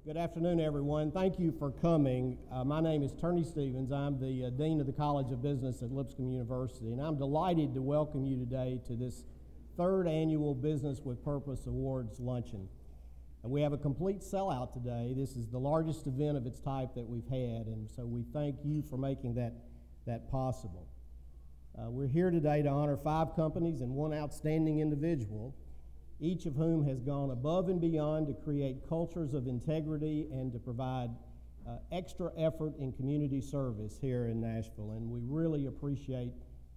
Good afternoon, everyone. Thank you for coming. My name is Turney Stevens. I'm the Dean of the College of Business at Lipscomb University, and I'm delighted to welcome you today to this third annual Business with Purpose Awards luncheon. And we have a complete sellout today. This is the largest event of its type that we've had, and so we thank you for making that possible. We're here today to honor 5 companies and 1 outstanding individual, each of whom has gone above and beyond to create cultures of integrity and to provide extra effort in community service here in Nashville. And we really appreciate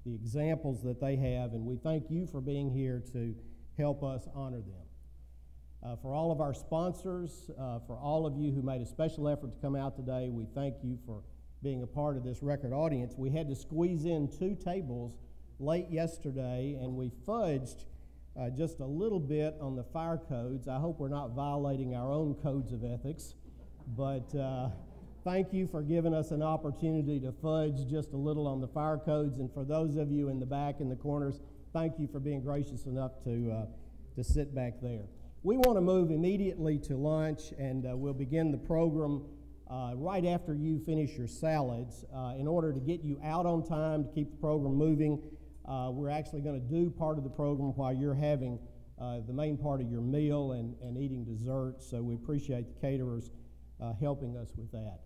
the examples that they have, and we thank you for being here to help us honor them. For all of our sponsors, for all of you who made a special effort to come out today, we thank you for being a part of this record audience. We had to squeeze in 2 tables late yesterday, and we fudged just a little bit on the fire codes. I hope we're not violating our own codes of ethics, but thank you for giving us an opportunity to fudge just a little on the fire codes. And for those of you in the back in the corners, thank you for being gracious enough to sit back there. We want to move immediately to lunch, and we'll begin the program right after you finish your salads. In order to get you out on time, to keep the program moving, we're actually going to do part of the program while you're having the main part of your meal and eating dessert, so we appreciate the caterers helping us with that.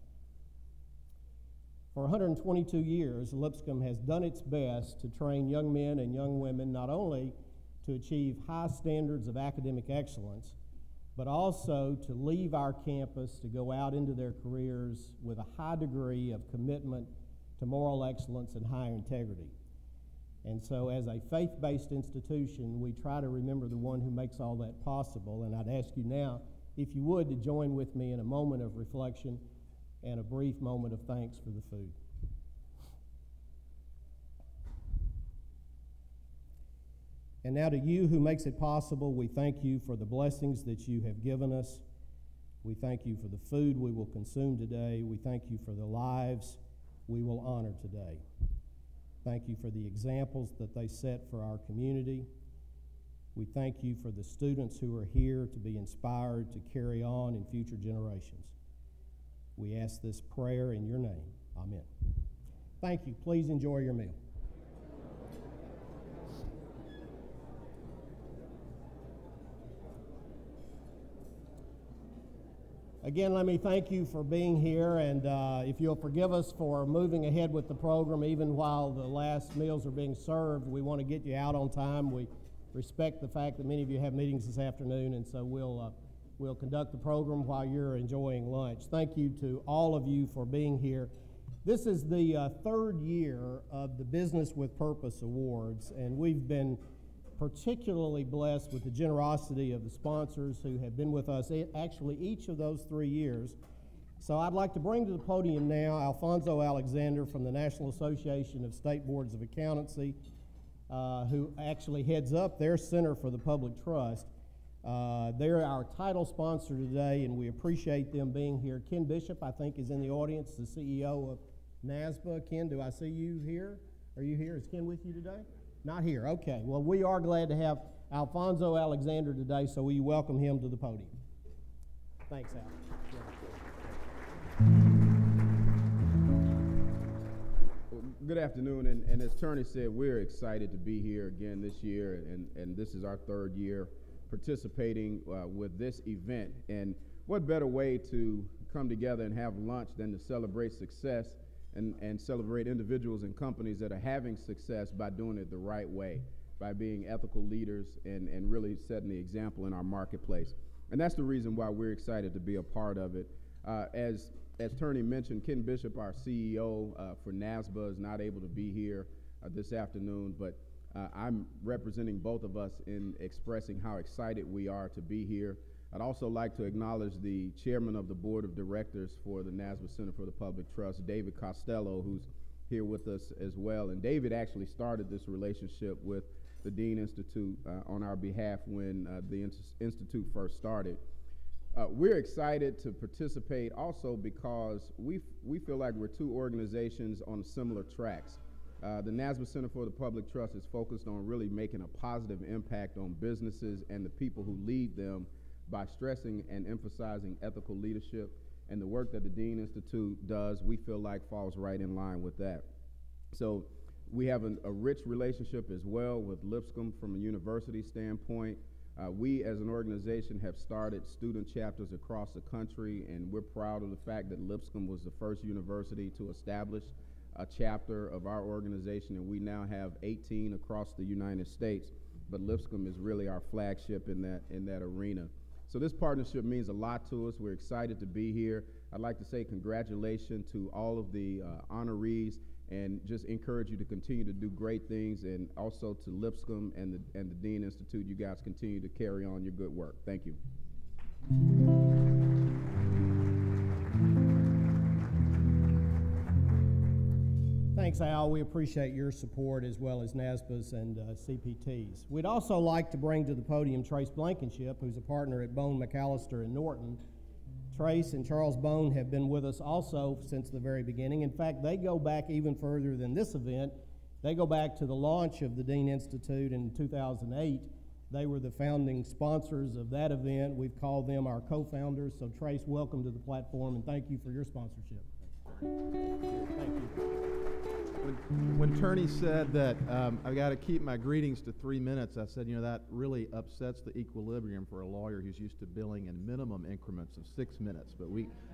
For 122 years, Lipscomb has done its best to train young men and young women not only to achieve high standards of academic excellence, but also to leave our campus to go out into their careers with a high degree of commitment to moral excellence and higher integrity. And so as a faith-based institution, we try to remember the one who makes all that possible. And I'd ask you now, if you would, to join with me in a moment of reflection and a brief moment of thanks for the food. And now to you who makes it possible, we thank you for the blessings that you have given us. We thank you for the food we will consume today. We thank you for the lives we will honor today. Thank you for the examples that they set for our community. We thank you for the students who are here to be inspired to carry on in future generations. We ask this prayer in your name. Amen. Thank you. Please enjoy your meal. Again, let me thank you for being here, and if you'll forgive us for moving ahead with the program even while the last meals are being served, we want to get you out on time. We respect the fact that many of you have meetings this afternoon, and so we'll conduct the program while you're enjoying lunch. Thank you to all of you for being here. This is the 3rd year of the Business with Purpose Awards, and we've been particularly blessed with the generosity of the sponsors who have been with us actually each of those 3 years. So I'd like to bring to the podium now Alfonso Alexander from the National Association of State Boards of Accountancy, who actually heads up their Center for the Public Trust. They're our title sponsor today, and we appreciate them being here. Ken Bishop, I think, is in the audience, the CEO of NASBA. Ken, do I see you here? Are you here? Is Ken with you today? Not here. Okay. Well, we are glad to have Alfonso Alexander today, so will you welcome him to the podium? Thanks, Al. Well, good afternoon, and as Turney said, we're excited to be here again this year, and this is our 3rd year participating with this event. And what better way to come together and have lunch than to celebrate success and celebrate individuals and companies that are having success by doing it the right way, by being ethical leaders and really setting the example in our marketplace. And that's the reason why we're excited to be a part of it. As Turney mentioned, Ken Bishop, our CEO for NASBA, is not able to be here this afternoon, but I'm representing both of us in expressing how excited we are to be here. I'd also like to acknowledge the chairman of the board of directors for the NASBA Center for the Public Trust, David Costello, who's here with us as well. And David actually started this relationship with the Dean Institute on our behalf when the Institute first started. We're excited to participate also because we feel like we're 2 organizations on similar tracks. The NASBA Center for the Public Trust is focused on really making a positive impact on businesses and the people who lead them by stressing and emphasizing ethical leadership. And the work that the Dean Institute does, we feel like falls right in line with that. So we have a rich relationship as well with Lipscomb from a university standpoint. We as an organization have started student chapters across the country, and we're proud of the fact that Lipscomb was the first university to establish a chapter of our organization, and we now have 18 across the United States. But Lipscomb is really our flagship in that arena. So this partnership means a lot to us. We're excited to be here. I'd like to say congratulations to all of the honorees, and just encourage you to continue to do great things, and also to Lipscomb and the Dean Institute. You guys continue to carry on your good work. Thank you. Thanks, Al. We appreciate your support as well as NASBA's and CPT's. We'd also like to bring to the podium Trace Blankenship, who's a partner at Bone McAllister in Norton. Trace and Charles Bone have been with us also since the very beginning. In fact, they go back even further than this event. They go back to the launch of the Dean Institute in 2008. They were the founding sponsors of that event. We've called them our co-founders. So Trace, welcome to the platform, and thank you for your sponsorship. Thank you. When Turney said that I've got to keep my greetings to 3 minutes, I said, you know, that really upsets the equilibrium for a lawyer who's used to billing in minimum increments of 6 minutes, but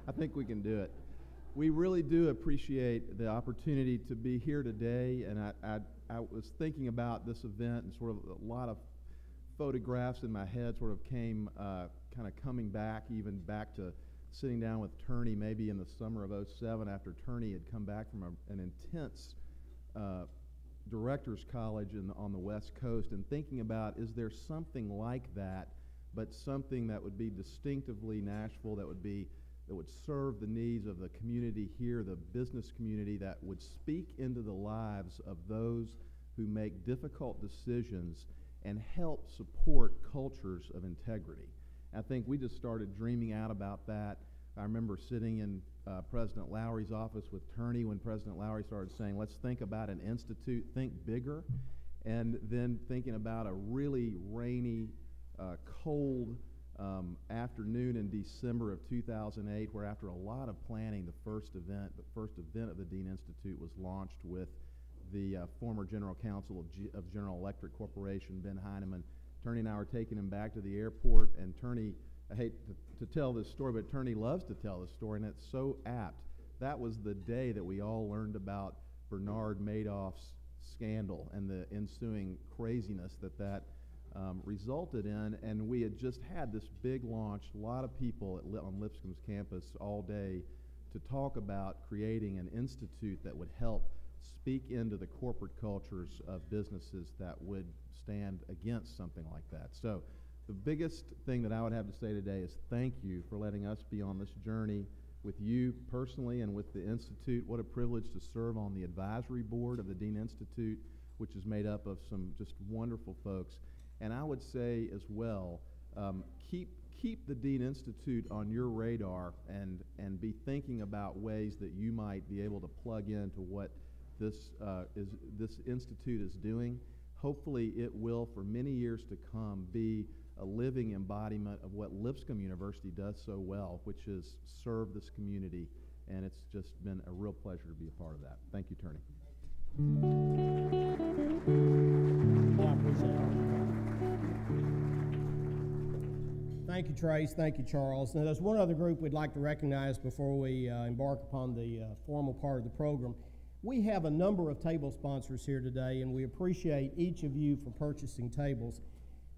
I think we can do it. We really do appreciate the opportunity to be here today, and I was thinking about this event, and sort of a lot of photographs in my head sort of came kind of coming back, even back to sitting down with Turney maybe in the summer of '07 after Turney had come back from an intense director's college on the West Coast, and thinking about, is there something like that, but something that would be distinctively Nashville, that would serve the needs of the community here, the business community, that would speak into the lives of those who make difficult decisions and help support cultures of integrity. I think we just started dreaming out about that. I remember sitting in President Lowry's office with Turney when President Lowry started saying, let's think about an institute, think bigger, and then thinking about a really rainy, cold afternoon in December of 2008, where after a lot of planning, the first event of the Dean Institute was launched with the former General Counsel of General Electric Corporation, Ben Heineman. Turney and I were taking him back to the airport, and Turney, I hate to tell this story, but Turney loves to tell this story, and it's so apt. That was the day that we all learned about Bernard Madoff's scandal and the ensuing craziness that resulted in, and we had just had this big launch, a lot of people on Lipscomb's campus all day to talk about creating an institute that would help speak into the corporate cultures of businesses that would stand against something like that. So the biggest thing that I would have to say today is thank you for letting us be on this journey with you personally and with the Institute. What a privilege to serve on the advisory board of the Dean Institute, which is made up of some just wonderful folks. And I would say as well, keep the Dean Institute on your radar and be thinking about ways that you might be able to plug into what this institute is doing. Hopefully it will, for many years to come, be a living embodiment of what Lipscomb University does so well, which is serve this community, and it's just been a real pleasure to be a part of that. Thank you, Turney. I appreciate it. Thank you, Trace. Thank you, Charles. Now, there's one other group we'd like to recognize before we embark upon the formal part of the program. We have a number of table sponsors here today, and we appreciate each of you for purchasing tables.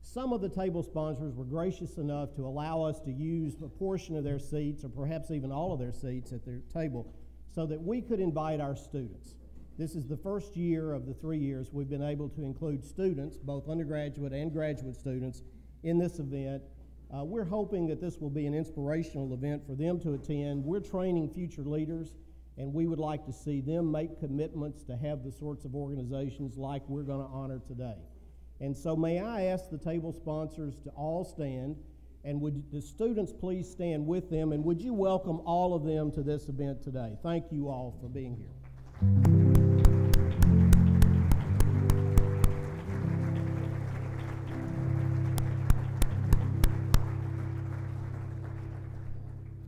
Some of the table sponsors were gracious enough to allow us to use a portion of their seats, or perhaps even all of their seats at their table, so that we could invite our students. This is the first year of the 3 years we've been able to include students, both undergraduate and graduate students, in this event. We're hoping that this will be an inspirational event for them to attend. We're training future leaders, and we would like to see them make commitments to have the sorts of organizations like we're going to honor today. And so may I ask the table sponsors to all stand, and would the students please stand with them, and would you welcome all of them to this event today? Thank you all for being here.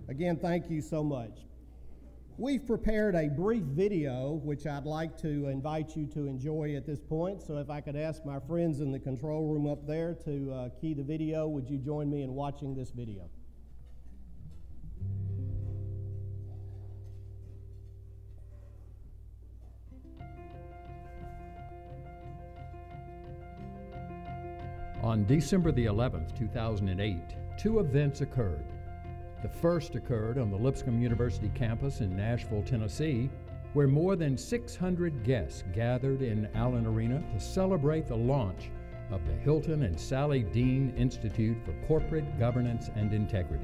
Again, thank you so much. We've prepared a brief video, which I'd like to invite you to enjoy at this point. So if I could ask my friends in the control room up there to key the video, would you join me in watching this video? On December the 11th, 2008, two events occurred. The first occurred on the Lipscomb University campus in Nashville, Tennessee, where more than 600 guests gathered in Allen Arena to celebrate the launch of the Hilton and Sally Dean Institute for Corporate Governance and Integrity.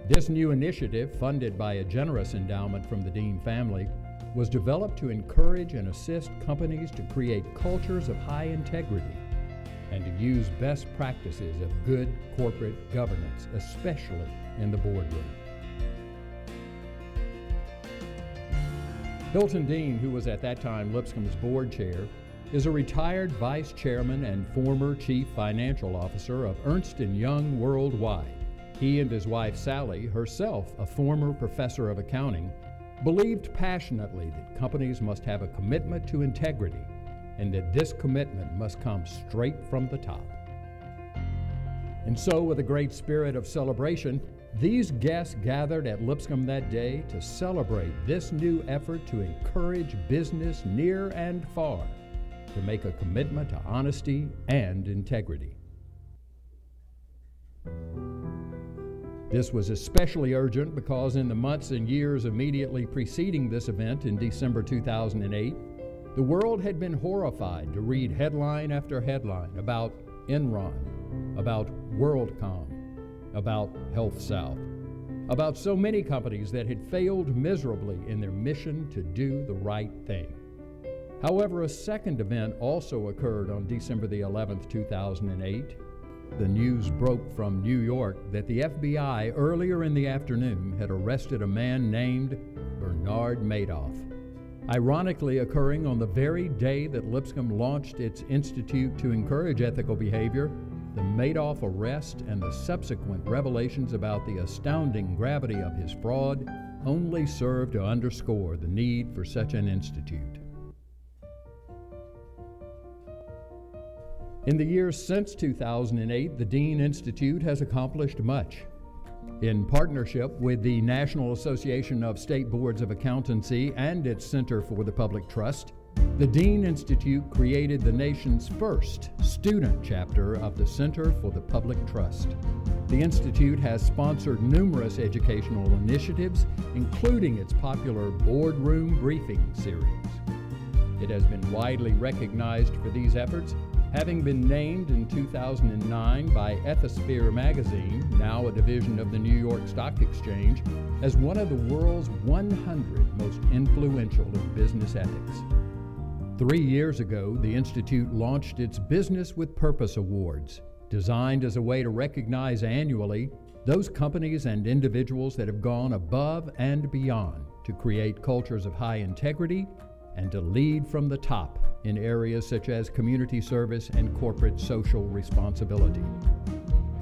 This new initiative, funded by a generous endowment from the Dean family, was developed to encourage and assist companies to create cultures of high integrity and to use best practices of good corporate governance, especially in the boardroom. Hilton Dean, who was at that time Lipscomb's board chair, is a retired vice chairman and former chief financial officer of Ernst & Young Worldwide. He and his wife Sally, herself a former professor of accounting, believed passionately that companies must have a commitment to integrity and that this commitment must come straight from the top. And so, with a great spirit of celebration, these guests gathered at Lipscomb that day to celebrate this new effort to encourage business near and far to make a commitment to honesty and integrity. This was especially urgent because in the months and years immediately preceding this event in December 2008, the world had been horrified to read headline after headline about Enron, about WorldCom, about HealthSouth, about so many companies that had failed miserably in their mission to do the right thing. However, a second event also occurred on December the 11th, 2008. The news broke from New York that the FBI earlier in the afternoon had arrested a man named Bernard Madoff. Ironically occurring on the very day that Lipscomb launched its Institute to Encourage Ethical Behavior, the Madoff arrest and the subsequent revelations about the astounding gravity of his fraud only serve to underscore the need for such an institute. In the years since 2008, the Dean Institute has accomplished much. In partnership with the National Association of State Boards of Accountancy and its Center for the Public Trust, the Dean Institute created the nation's first student chapter of the Center for the Public Trust. The Institute has sponsored numerous educational initiatives, including its popular Boardroom Briefing series. It has been widely recognized for these efforts, having been named in 2009 by Ethisphere magazine, now a division of the New York Stock Exchange, as one of the world's 100 most influential in business ethics. 3 years ago, the Institute launched its Business with Purpose Awards, designed as a way to recognize annually those companies and individuals that have gone above and beyond to create cultures of high integrity and to lead from the top in areas such as community service and corporate social responsibility.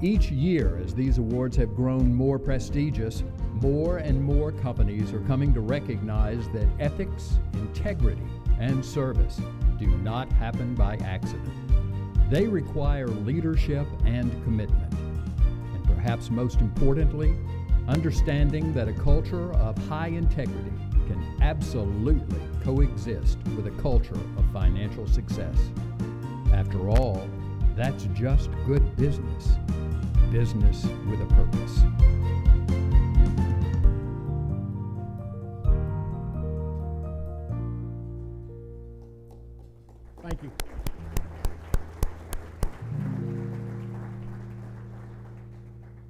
Each year, as these awards have grown more prestigious, more and more companies are coming to recognize that ethics, integrity, and service do not happen by accident. They require leadership and commitment. And perhaps most importantly, understanding that a culture of high integrity can absolutely coexist with a culture of financial success. After all, that's just good business. Business with a purpose. Thank you.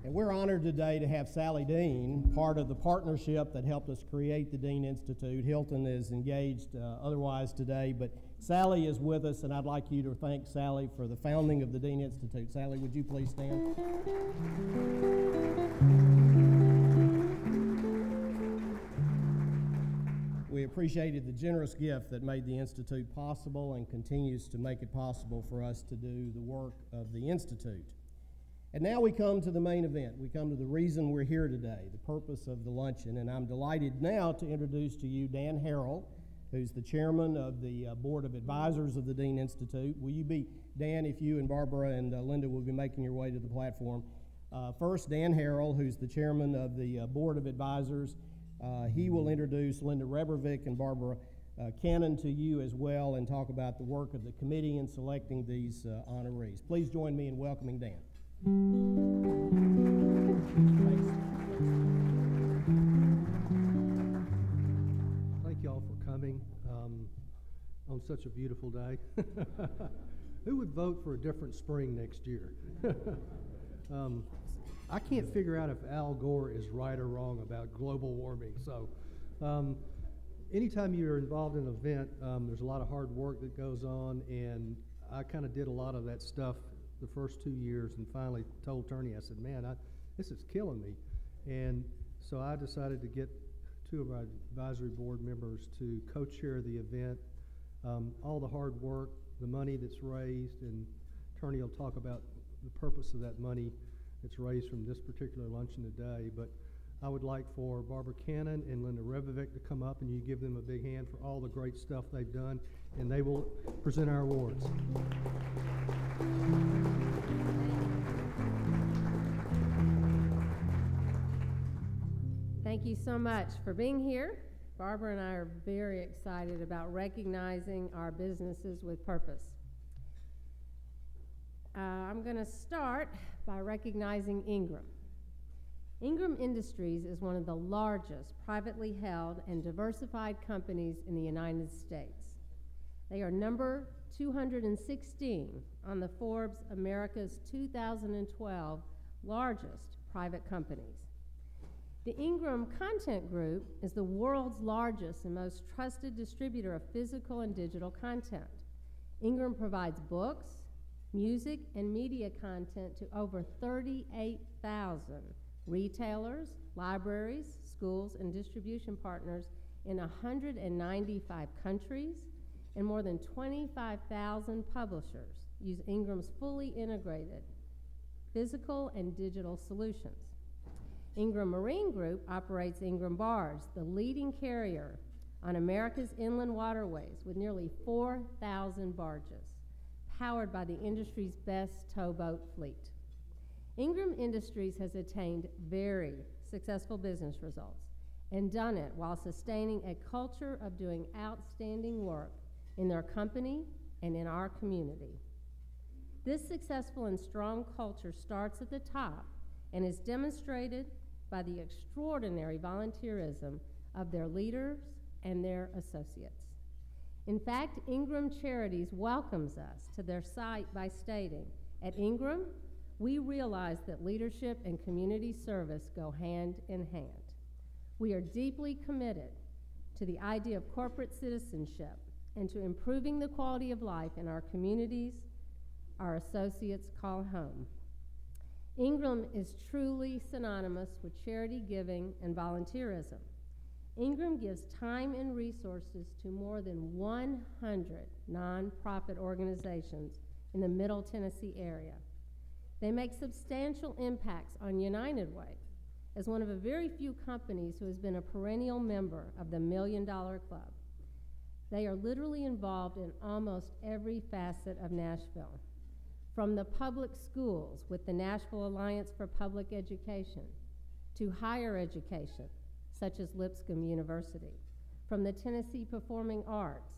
And we're honored today to have Sally Dean, part of the partnership that helped us create the Dean Institute. Hilton is engaged otherwise today, but Sally is with us, and I'd like you to thank Sally for the founding of the Dean Institute. Sally, would you please stand? We appreciated the generous gift that made the Institute possible and continues to make it possible for us to do the work of the Institute. And now we come to the main event. We come to the reason we're here today, the purpose of the luncheon. And I'm delighted now to introduce to you Dan Harrell, who's the chairman of the Board of Advisors of the Dean Institute. Will you be, Dan, if you and Barbara and Linda will be making your way to the platform. First, Dan Harrell, who's the chairman of the Board of Advisors. He will introduce Linda Rebervick and Barbara Cannon to you as well and talk about the work of the committee in selecting these honorees. Please join me in welcoming Dan. Thank you all for coming on such a beautiful day. Who would vote for a different spring next year? I can't figure out if Al Gore is right or wrong about global warming. So anytime you're involved in an event, there's a lot of hard work that goes on, and I kind of did a lot of that stuff the first 2 years and finally told Turney, I said, man, this is killing me. And so I decided to get two of our advisory board members to co-chair the event. All the hard work, the money that's raised, and Turney will talk about the purpose of that money that's raised from this particular luncheon today. But I would like for Barbara Cannon and Linda Rebervick to come up, and you give them a big hand for all the great stuff they've done, and they will present our awards. Thank you so much for being here. Barbara and I are very excited about recognizing our businesses with purpose. I'm going to start by recognizing Ingram. Ingram Industries is one of the largest privately held and diversified companies in the United States. They are number 216 on the Forbes America's 2012 largest private companies. The Ingram Content Group is the world's largest and most trusted distributor of physical and digital content. Ingram provides books, music, and media content to over 38,000 retailers, libraries, schools, and distribution partners in 195 countries, and more than 25,000 publishers use Ingram's fully integrated physical and digital solutions. Ingram Marine Group operates Ingram Barge, the leading carrier on America's inland waterways with nearly 4,000 barges, powered by the industry's best towboat fleet. Ingram Industries has attained very successful business results and done it while sustaining a culture of doing outstanding work in their company and in our community. This successful and strong culture starts at the top and is demonstrated by the extraordinary volunteerism of their leaders and their associates. In fact, Ingram Charities welcomes us to their site by stating, at Ingram, we realize that leadership and community service go hand in hand. We are deeply committed to the idea of corporate citizenship and to improving the quality of life in our communities our associates call home. Ingram is truly synonymous with charity giving and volunteerism. Ingram gives time and resources to more than 100 nonprofit organizations in the Middle Tennessee area. They make substantial impacts on United Way as one of a very few companies who has been a perennial member of the $1 Million Club. They are literally involved in almost every facet of Nashville, from the public schools with the Nashville Alliance for Public Education to higher education, such as Lipscomb University, from the Tennessee Performing Arts,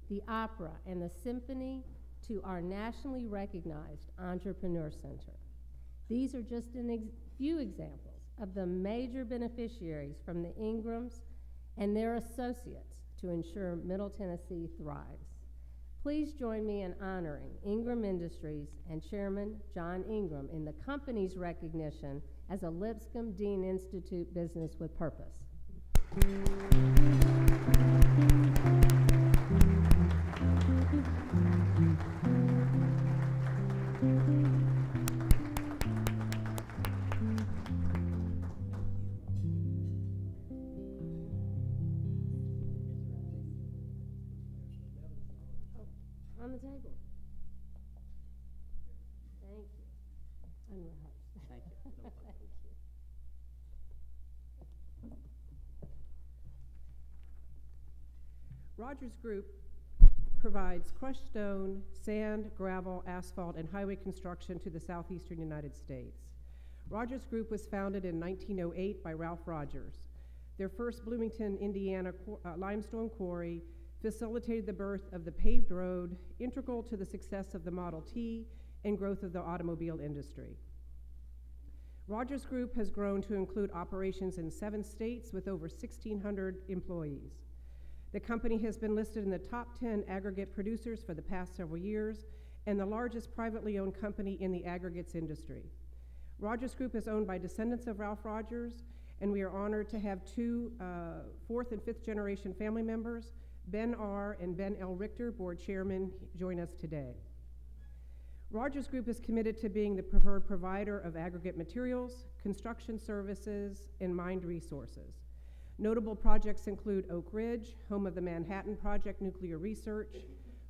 the opera, and the symphony to our nationally recognized Entrepreneur Center. These are just a few examples of the major beneficiaries from the Ingrams and their associates to ensure Middle Tennessee thrives. Please join me in honoring Ingram Industries and Chairman John Ingram in the company's recognition as a Lipscomb Dean Institute Business with Purpose. On the table. Thank you. Unrehearsed. Rogers Group provides crushed stone, sand, gravel, asphalt, and highway construction to the southeastern United States. Rogers Group was founded in 1908 by Ralph Rogers. Their first Bloomington, Indiana limestone quarry facilitated the birth of the paved road, integral to the success of the Model T and growth of the automobile industry. Rogers Group has grown to include operations in 7 states with over 1,600 employees. The company has been listed in the top 10 aggregate producers for the past several years and the largest privately owned company in the aggregates industry. Rogers Group is owned by descendants of Ralph Rogers, and we are honored to have 2 fourth and fifth generation family members, Ben R. and Ben L. Richter, board chairman, join us today. Rogers Group is committed to being the preferred provider of aggregate materials, construction services, and mined resources. Notable projects include Oak Ridge, home of the Manhattan Project Nuclear Research,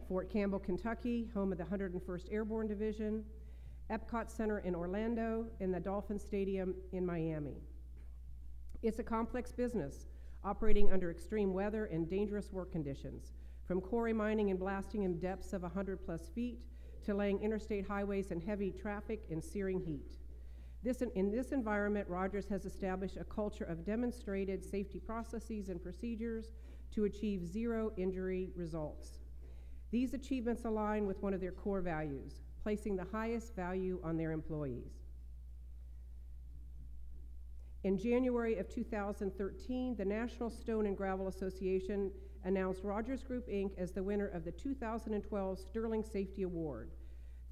Fort Campbell, Kentucky, home of the 101st Airborne Division, Epcot Center in Orlando, and the Dolphin Stadium in Miami. It's a complex business, operating under extreme weather and dangerous work conditions, from quarry mining and blasting in depths of 100+ feet to laying interstate highways in heavy traffic and searing heat. In this environment, Rogers has established a culture of demonstrated safety processes and procedures to achieve zero injury results. These achievements align with one of their core values, placing the highest value on their employees. In January of 2013, the National Stone and Gravel Association announced Rogers Group, Inc. as the winner of the 2012 Sterling Safety Award.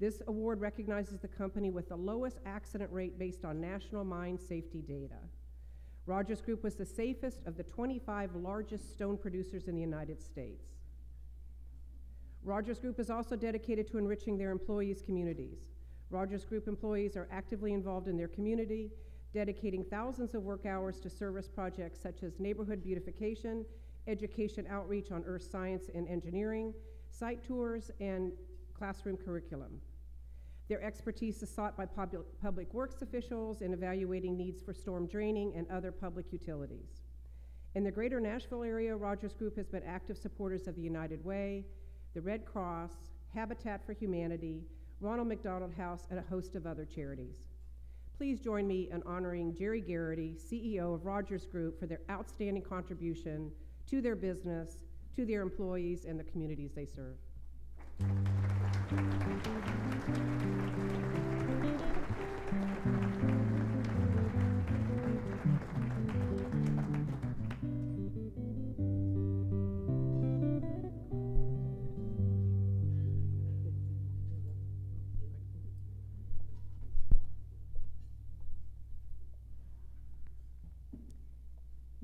This award recognizes the company with the lowest accident rate based on national mine safety data. Rogers Group was the safest of the 25 largest stone producers in the United States. Rogers Group is also dedicated to enriching their employees' communities. Rogers Group employees are actively involved in their community, dedicating thousands of work hours to service projects such as neighborhood beautification, education outreach on earth science and engineering, site tours, and classroom curriculum. Their expertise is sought by public works officials in evaluating needs for storm draining and other public utilities. In the greater Nashville area, Rogers Group has been active supporters of the United Way, the Red Cross, Habitat for Humanity, Ronald McDonald House, and a host of other charities. Please join me in honoring Jerry Garrity, CEO of Rogers Group, for their outstanding contribution to their business, to their employees, and the communities they serve.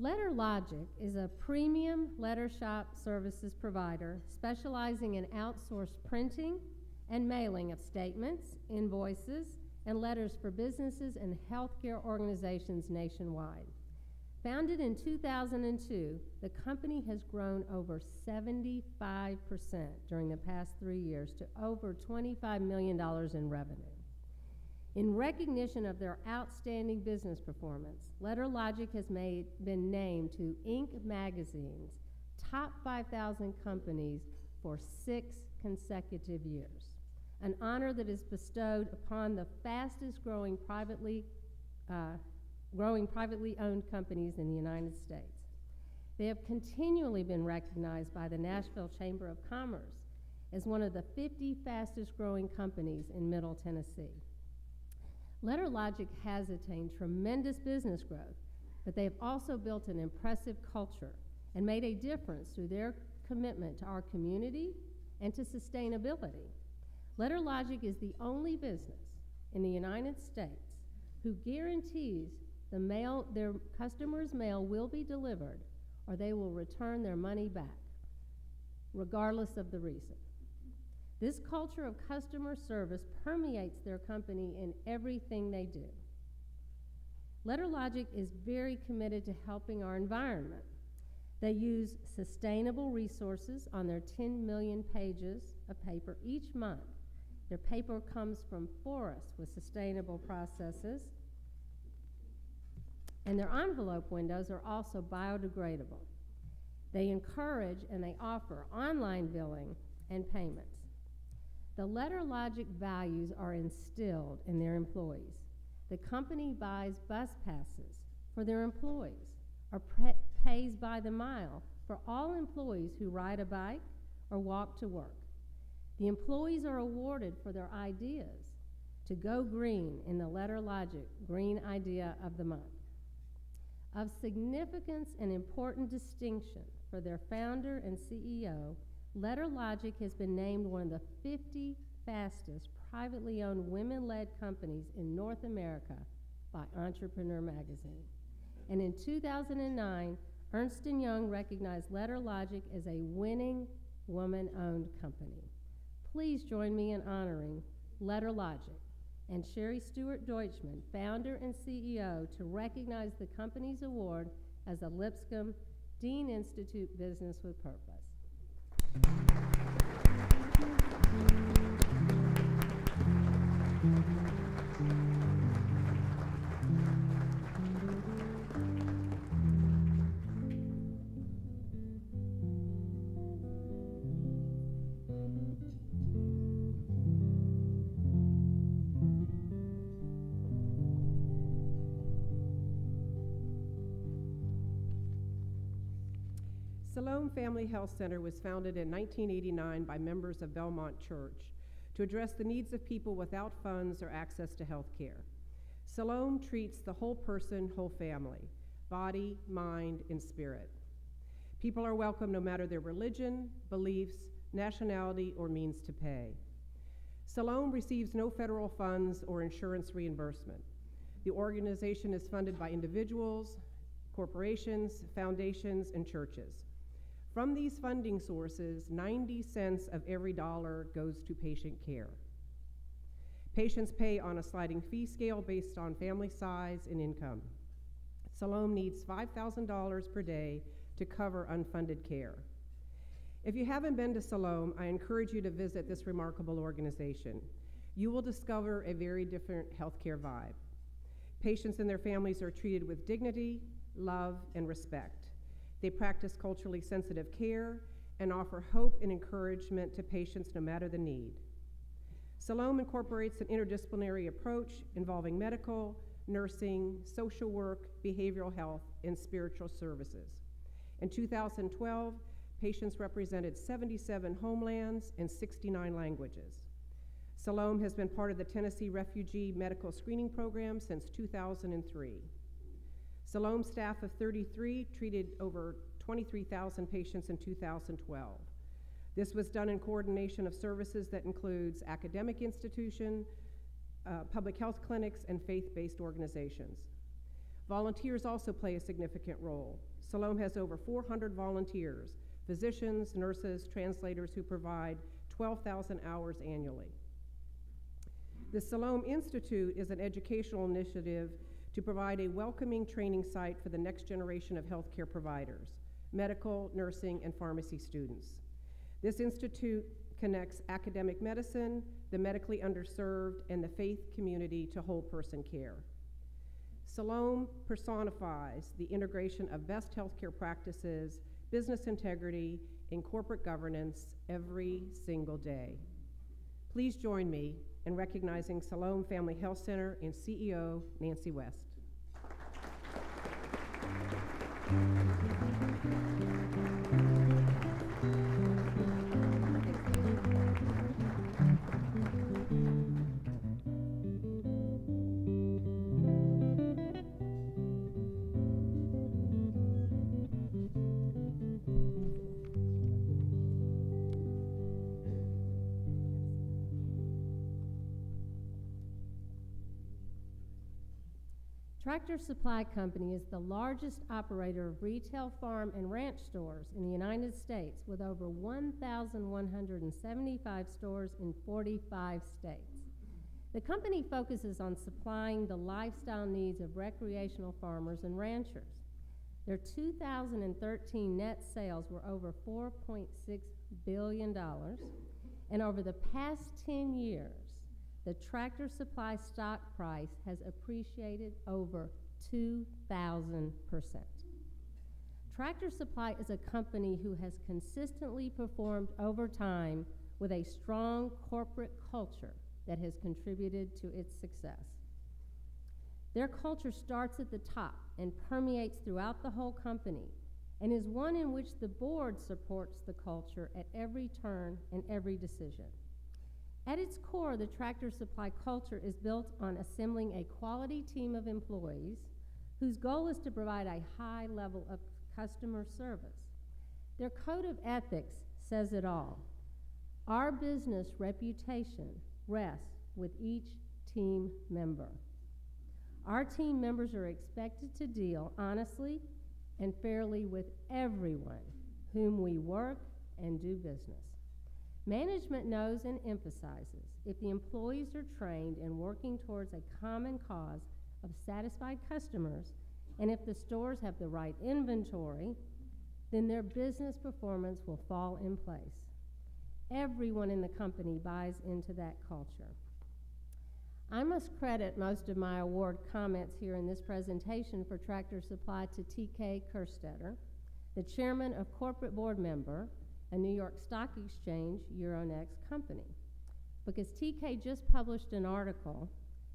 LetterLogic is a premium letter shop services provider specializing in outsourced printing and mailing of statements, invoices, and letters for businesses and healthcare organizations nationwide. Founded in 2002, the company has grown over 75% during the past 3 years to over $25 million in revenue. In recognition of their outstanding business performance, LetterLogic has been named to Inc. magazine's top 5,000 companies for 6 consecutive years, an honor that is bestowed upon the fastest growing privately owned companies in the United States. They have continually been recognized by the Nashville Chamber of Commerce as one of the 50 fastest growing companies in Middle Tennessee. LetterLogic has attained tremendous business growth, but they have also built an impressive culture and made a difference through their commitment to our community and to sustainability. LetterLogic is the only business in the United States who guarantees their customers' mail will be delivered or they will return their money back, regardless of the reason. This culture of customer service permeates their company in everything they do. LetterLogic is very committed to helping our environment. They use sustainable resources on their 10 million pages of paper each month. Their paper comes from forests with sustainable processes, and their envelope windows are also biodegradable. They encourage and they offer online billing and payments. The LetterLogic values are instilled in their employees. The company buys bus passes for their employees or pays by the mile for all employees who ride a bike or walk to work. The employees are awarded for their ideas to go green in the LetterLogic Green Idea of the Month. Of significance and important distinction for their founder and CEO, LetterLogic has been named one of the 50 fastest privately owned women-led companies in North America by Entrepreneur Magazine. And in 2009, Ernst & Young recognized LetterLogic as a winning woman-owned company. Please join me in honoring LetterLogic and Sherry Stewart Deutschman, founder and CEO, to recognize the company's award as a Lipscomb Dean Institute Business with Purpose. Siloam Family Health Center was founded in 1989 by members of Belmont Church to address the needs of people without funds or access to health care. Siloam treats the whole person, whole family, body, mind, and spirit. People are welcome no matter their religion, beliefs, nationality, or means to pay. Siloam receives no federal funds or insurance reimbursement. The organization is funded by individuals, corporations, foundations, and churches. From these funding sources, 90 cents of every dollar goes to patient care. Patients pay on a sliding fee scale based on family size and income. Siloam needs $5,000 per day to cover unfunded care. If you haven't been to Siloam, I encourage you to visit this remarkable organization. You will discover a very different healthcare vibe. Patients and their families are treated with dignity, love, and respect. They practice culturally sensitive care and offer hope and encouragement to patients no matter the need. Siloam incorporates an interdisciplinary approach involving medical, nursing, social work, behavioral health, and spiritual services. In 2012, patients represented 77 homelands and 69 languages. Siloam has been part of the Tennessee Refugee Medical Screening Program since 2003. Siloam staff of 33 treated over 23,000 patients in 2012. This was done in coordination of services that includes academic institutions, public health clinics, and faith-based organizations. Volunteers also play a significant role. Siloam has over 400 volunteers, physicians, nurses, translators who provide 12,000 hours annually. The Siloam Institute is an educational initiative to provide a welcoming training site for the next generation of healthcare providers, medical, nursing, and pharmacy students. This institute connects academic medicine, the medically underserved, and the faith community to whole person care. Siloam personifies the integration of best healthcare practices, business integrity, and corporate governance every single day. Please join me in recognizing Siloam Family Health Center and CEO Nancy West. Tractor Supply Company is the largest operator of retail, farm, and ranch stores in the United States with over 1,175 stores in 45 states. The company focuses on supplying the lifestyle needs of recreational farmers and ranchers. Their 2013 net sales were over $4.6 billion, and over the past 10 years, the Tractor Supply stock price has appreciated over 2,000%. Tractor Supply is a company who has consistently performed over time with a strong corporate culture that has contributed to its success. Their culture starts at the top and permeates throughout the whole company, and is one in which the board supports the culture at every turn and every decision. At its core, the Tractor Supply culture is built on assembling a quality team of employees whose goal is to provide a high level of customer service. Their code of ethics says it all. Our business reputation rests with each team member. Our team members are expected to deal honestly and fairly with everyone whom we work and do business. Management knows and emphasizes if the employees are trained and working towards a common cause of satisfied customers, and if the stores have the right inventory, then their business performance will fall in place. Everyone in the company buys into that culture. I must credit most of my award comments here in this presentation for Tractor Supply to T.K. Kerstetter, the chairman of corporate board member, a New York Stock Exchange Euronext company, because T.K. just published an article,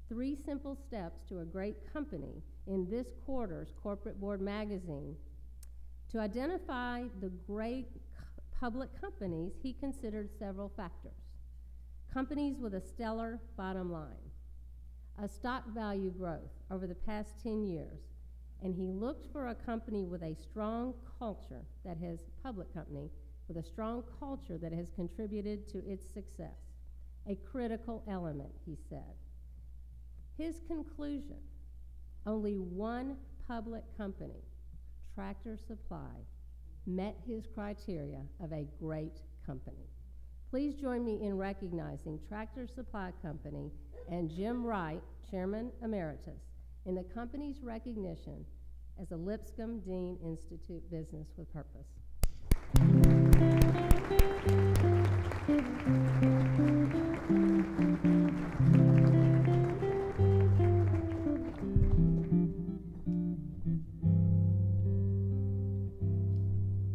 3 Simple Steps to a Great Company, in this quarter's Corporate Board magazine. To identify the great public companies, he considered several factors. Companies with a stellar bottom line, a stock value growth over the past 10 years, and he looked for a company with a strong culture that has, public company, with a strong culture that has contributed to its success. A critical element, he said. His conclusion, only one public company, Tractor Supply, met his criteria of a great company. Please join me in recognizing Tractor Supply Company and Jim Wright, Chairman Emeritus, in the company's recognition as a Lipscomb Dean Institute Business with Purpose.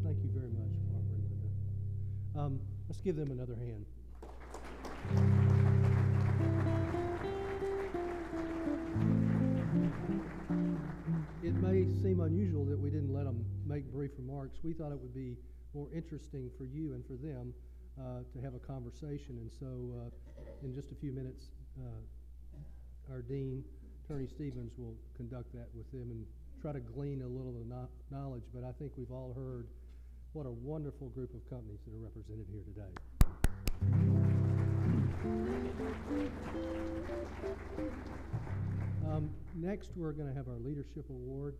Thank you very much, Barbara and Linda. Let's give them another hand. It may seem unusual that we didn't let them make brief remarks. We thought it would be more interesting for you and for them to have a conversation. And so in just a few minutes, our Dean, Attorney Stevens, will conduct that with them and try to glean a little of the knowledge. But I think we've all heard what a wonderful group of companies that are represented here today. Next, we're going to have our Leadership Award,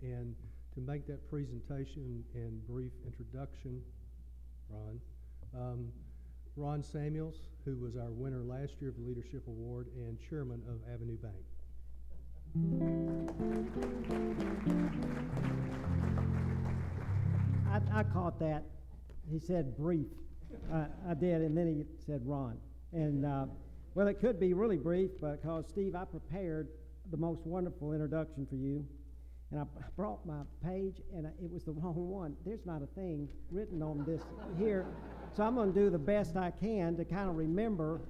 and to make that presentation and brief introduction, Ron Samuels, who was our winner last year of the Leadership Award and chairman of Avenue Bank. I caught that. He said brief. I did, and then he said Ron. And, well, it could be really brief because, Steve, I prepared the most wonderful introduction for you. And I brought my page, and it was the wrong one. There's not a thing written on this here. So I'm going to do the best I can to kind of remember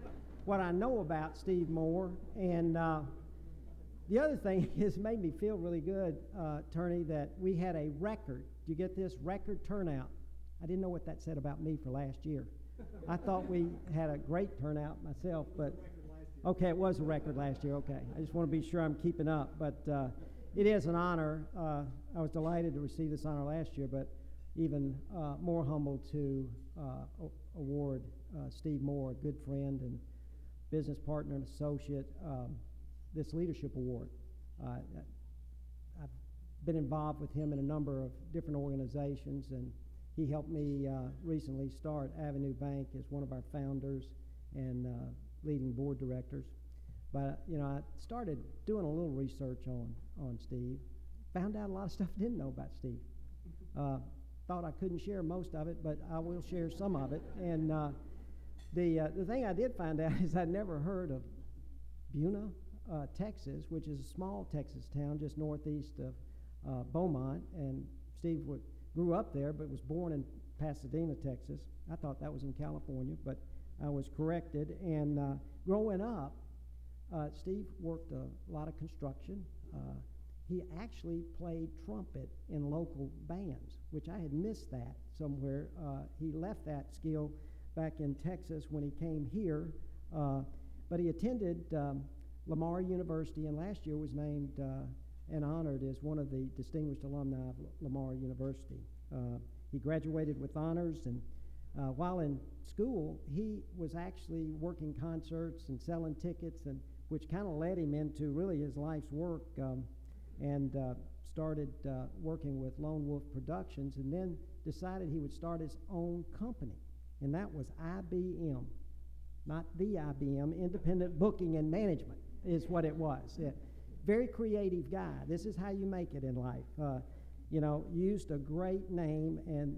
what I know about Steve Moore. And the other thing is, it made me feel really good, Attorney, that we had a record. Do you get this? Record turnout. I didn't know what that said about me for last year. I thought we had a great turnout myself, but okay, it was a record last year. Okay, I just want to be sure I'm keeping up. But it is an honor. I was delighted to receive this honor last year, but even more humbled to award Steve Moore, a good friend and business partner and associate, this leadership award. I've been involved with him in a number of different organizations, and he helped me recently start Avenue Bank as one of our founders and leading board directors. But, you know, I started doing a little research on Steve, found out a lot of stuff I didn't know about Steve. Thought I couldn't share most of it, but I will share some of it. And the thing I did find out is I'd never heard of Buna, Texas, which is a small Texas town just northeast of Beaumont, and Steve grew up there, but was born in Pasadena, Texas. I thought that was in California, but I was corrected. And growing up, Steve worked a lot of construction. He actually played trumpet in local bands, which I had missed that somewhere. He left that skill back in Texas when he came here, but he attended Lamar University, and last year was named and honored as one of the distinguished alumni of Lamar University. He graduated with honors, and while in school, he was actually working concerts and selling tickets, and which kind of led him into really his life's work, and started working with Lone Wolf Productions, and then decided he would start his own company, and that was IBM, not the IBM, Independent Booking and Management is what it was. Yeah. Very creative guy. This is how you make it in life. You know, used a great name, and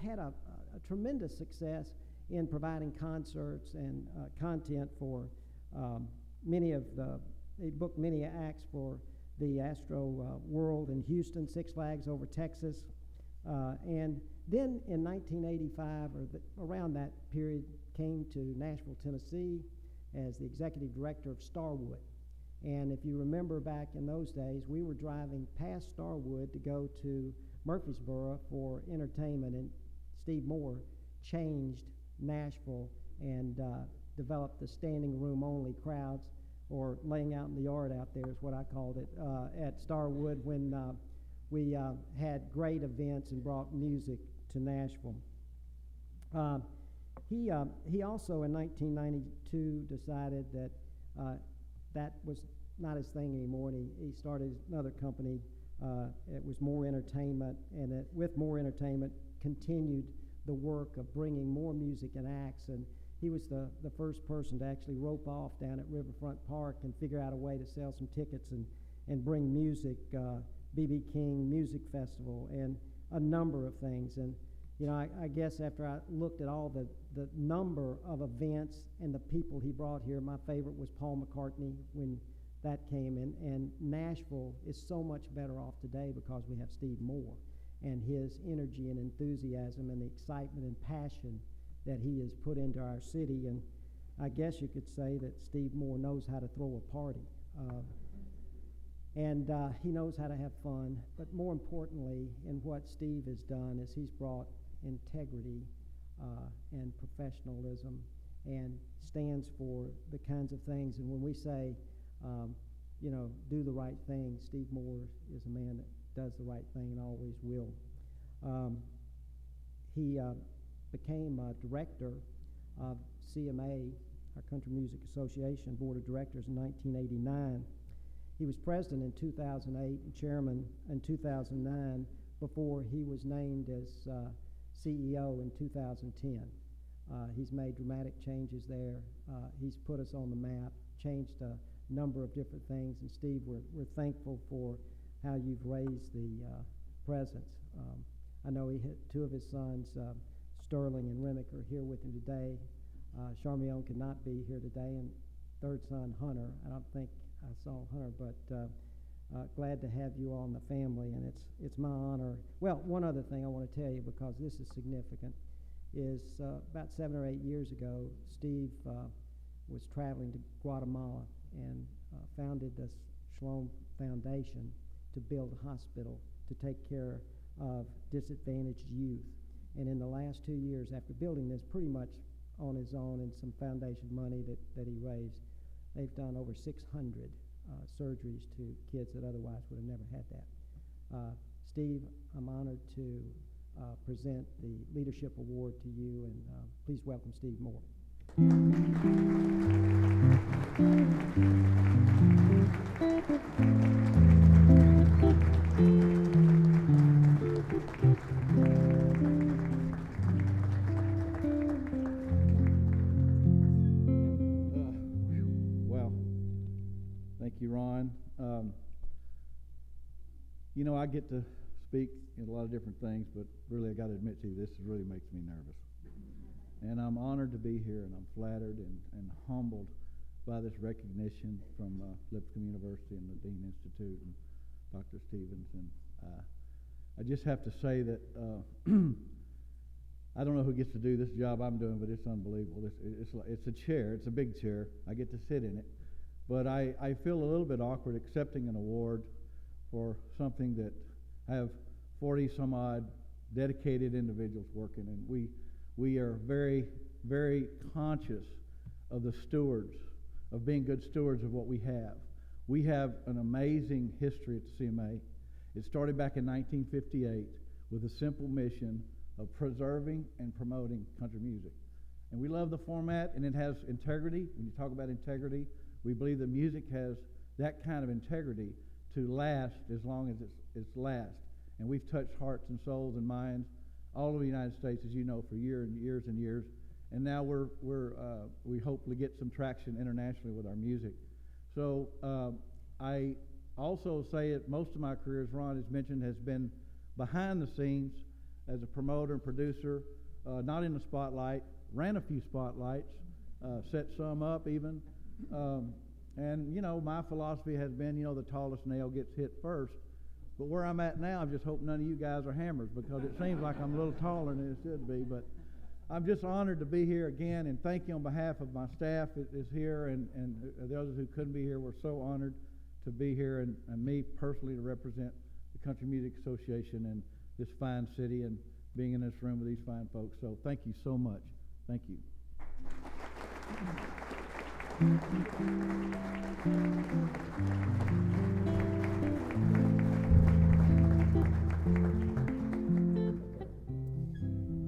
had a tremendous success in providing concerts and content for they booked many acts for the Astro World in Houston, Six Flags over Texas, and then in 1985, around that period, came to Nashville, Tennessee as the executive director of Starwood. And if you remember back in those days, we were driving past Starwood to go to Murfreesboro for entertainment, and Steve Moore changed Nashville and developed the standing room only crowds, or laying out in the yard out there is what I called it, at Starwood, when we had great events and brought music to Nashville. He also in 1992 decided that that was not his thing anymore, and he started another company. It was More Entertainment, and with More Entertainment continued the work of bringing more music and acts, and he was the first person to actually rope off down at Riverfront Park and figure out a way to sell some tickets and bring music, B.B. King Music Festival, and a number of things. And you know, I guess after I looked at all the number of events and the people he brought here, my favorite was Paul McCartney when that came in. And Nashville is so much better off today because we have Steve Moore and his energy and enthusiasm and the excitement and passion that he has put into our city. And I guess you could say that Steve Moore knows how to throw a party. And he knows how to have fun. But more importantly, in what Steve has done is he's brought integrity and professionalism and stands for the kinds of things. And when we say, you know, do the right thing, Steve Moore is a man that does the right thing and always will. He became director of CMA, our Country Music Association Board of Directors, in 1989. He was president in 2008 and chairman in 2009 before he was named as CEO in 2010. He's made dramatic changes there. He's put us on the map, changed a number of different things. And Steve, we're thankful for how you've raised the presence. I know he had two of his sons, Sterling and Remick, are here with him today. Charmione could not be here today, and third son, Hunter. I don't think I saw Hunter, but glad to have you all in the family, and it's my honor. Well, one other thing I want to tell you, because this is significant, is about 7 or 8 years ago, Steve was traveling to Guatemala and founded the Shalom Foundation to build a hospital to take care of disadvantaged youth. And in the last 2 years, after building this pretty much on his own and some foundation money that he raised, they've done over 600 surgeries to kids that otherwise would have never had that. Steve, I'm honored to present the Leadership Award to you, and please welcome Steve Moore. Thank you, Ron. You know, I get to speak in a lot of different things, but really I got to admit to you, this really makes me nervous. And I'm honored to be here, and I'm flattered and humbled by this recognition from Lipscomb University and the Dean Institute. And Dr. Stevens, and I just have to say that I don't know who gets to do this job I'm doing, but it's unbelievable. It's a chair. It's a big chair. I get to sit in it. But I feel a little bit awkward accepting an award for something that I have 40-some-odd dedicated individuals working, and we are very, very conscious of the stewards, of being good stewards of what we have. We have an amazing history at the CMA. It started back in 1958 with a simple mission of preserving and promoting country music. And we love the format, and it has integrity. When you talk about integrity, we believe that music has that kind of integrity to last as long as it's last. And we've touched hearts and souls and minds all over the United States, as you know, for years and years and years. And now we hopefully get some traction internationally with our music. So I also say that most of my career, as Ron has mentioned, has been behind the scenes as a promoter and producer, not in the spotlight, ran a few spotlights, set some up even. And, you know, my philosophy has been, you know, the tallest nail gets hit first. But where I'm at now, I'm just hoping none of you guys are hammers, because it seems like I'm a little taller than it should be. But I'm just honored to be here again, and thank you on behalf of my staff that is here, and the others who couldn't be here. We're so honored to be here, and me personally to represent the Country Music Association and this fine city and being in this room with these fine folks. So thank you so much. Thank you.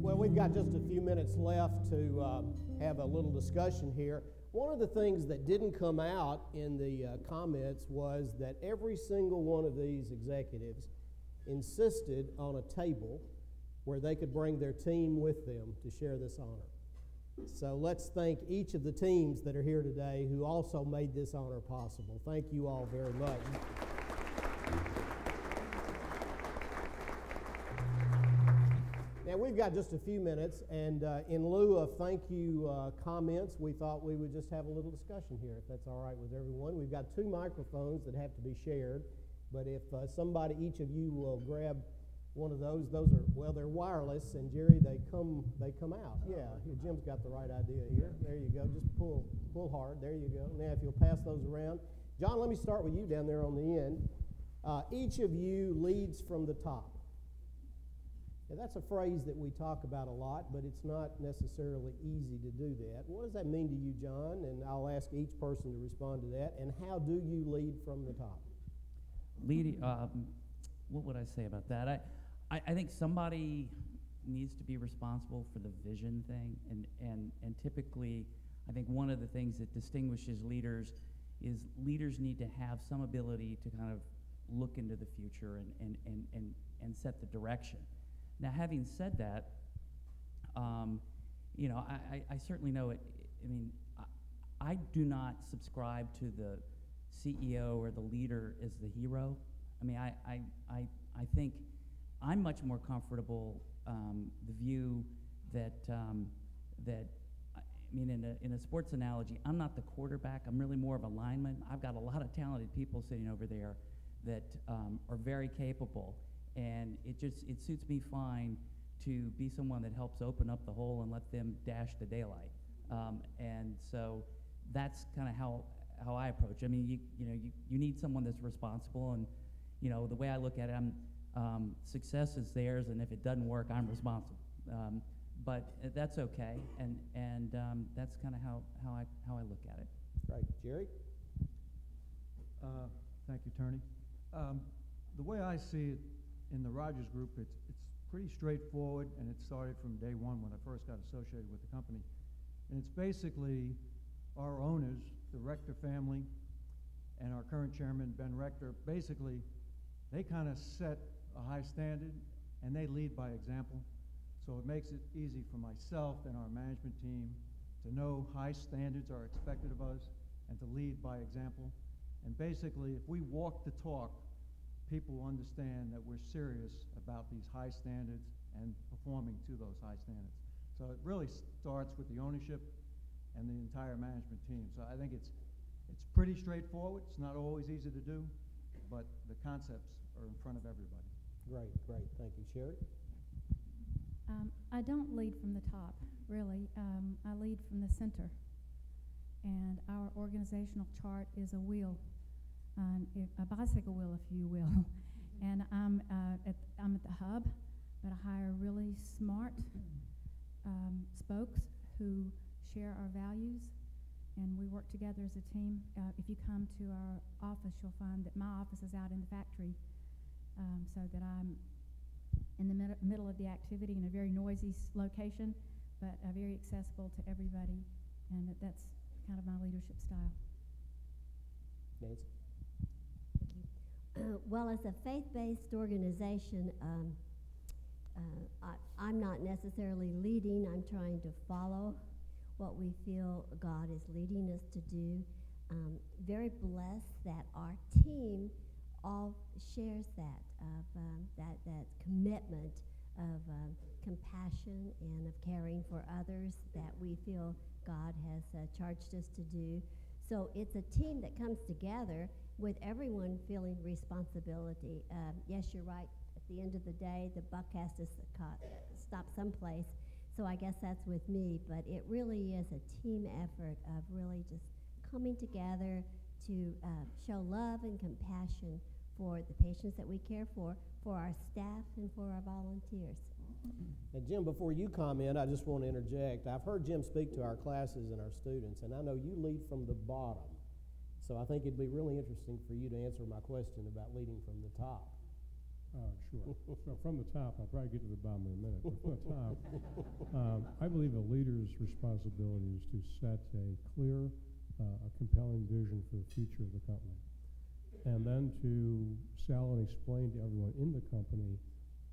Well, we've got just a few minutes left to have a little discussion here. One of the things that didn't come out in the comments was that every single one of these executives insisted on a table where they could bring their team with them to share this honor. So let's thank each of the teams that are here today who also made this honor possible. Thank you all very much. Now, we've got just a few minutes, and in lieu of thank you comments, we thought we would just have a little discussion here, if that's all right with everyone. We've got 2 microphones that have to be shared, but if each of you will grab one of those are, well, they're wireless, and Jerry, they come out. Yeah, Jim's got the right idea here. There you go. Just pull hard. There you go. Now, if you'll pass those around. John, let me start with you down there on the end. Each of you leads from the top. Now, that's a phrase that we talk about a lot, but it's not necessarily easy to do that. What does that mean to you, John? And I'll ask each person to respond to that. And how do you lead from the top? Leading, what would I say about that? I think somebody needs to be responsible for the vision thing, and typically, I think one of the things that distinguishes leaders is leaders need to have some ability to kind of look into the future and set the direction. Now, having said that, you know, I certainly know it. I mean, I do not subscribe to the CEO or the leader as the hero. I mean, I think I'm much more comfortable the view that I mean, in a sports analogy, I'm not the quarterback. I'm really more of a lineman. I've got a lot of talented people sitting over there that are very capable, and it suits me fine to be someone that helps open up the hole and let them dash the daylight. And so that's kind of how I approach. I mean, you need someone that's responsible, and you know, the way I look at it, success is theirs, and if it doesn't work, I'm responsible. But that's okay, and that's kind of how I look at it. Great, Jerry. Thank you, Tony. The way I see it in the Rogers Group, it's pretty straightforward, and it started from day one when I first got associated with the company. And it's basically our owners, the Rector family, and our current chairman, Ben Rector. Basically, they kind of set a high standard, and they lead by example. So it makes it easy for myself and our management team to know high standards are expected of us and to lead by example. And basically, if we walk the talk, people understand that we're serious about these high standards and performing to those high standards. So it really starts with the ownership and the entire management team. So I think it's pretty straightforward. It's not always easy to do, but the concepts are in front of everybody. Great, great. Thank you. Sherry? I don't lead from the top, really. I lead from the center. And our organizational chart is a wheel, a bicycle wheel, if you will. And I'm at the hub, but I hire really smart spokes who share our values, and we work together as a team. If you come to our office, you'll find that my office is out in the factory, so that I'm in the middle of the activity in a very noisy location, but very accessible to everybody, and that's kind of my leadership style. Nancy? Thank you. Well, as a faith-based organization, I'm not necessarily leading. I'm trying to follow what we feel God is leading us to do. Very blessed that our team all shares that that commitment of compassion and of caring for others that we feel God has charged us to do. So it's a team that comes together with everyone feeling responsibility. Yes, you're right. At the end of the day, the buck has to stop someplace. So I guess that's with me, but it really is a team effort of really just coming together to show love and compassion for the patients that we care for our staff, and for our volunteers. And Jim, before you comment, I just want to interject. I've heard Jim speak to our classes and our students, and I know you lead from the bottom. So I think it'd be really interesting for you to answer my question about leading from the top. Sure. So from the top, I'll probably get to the bottom in a minute, but from the top, I believe a leader's responsibility is to set a clear, a compelling vision for the future of the company, and then to sell and explain to everyone in the company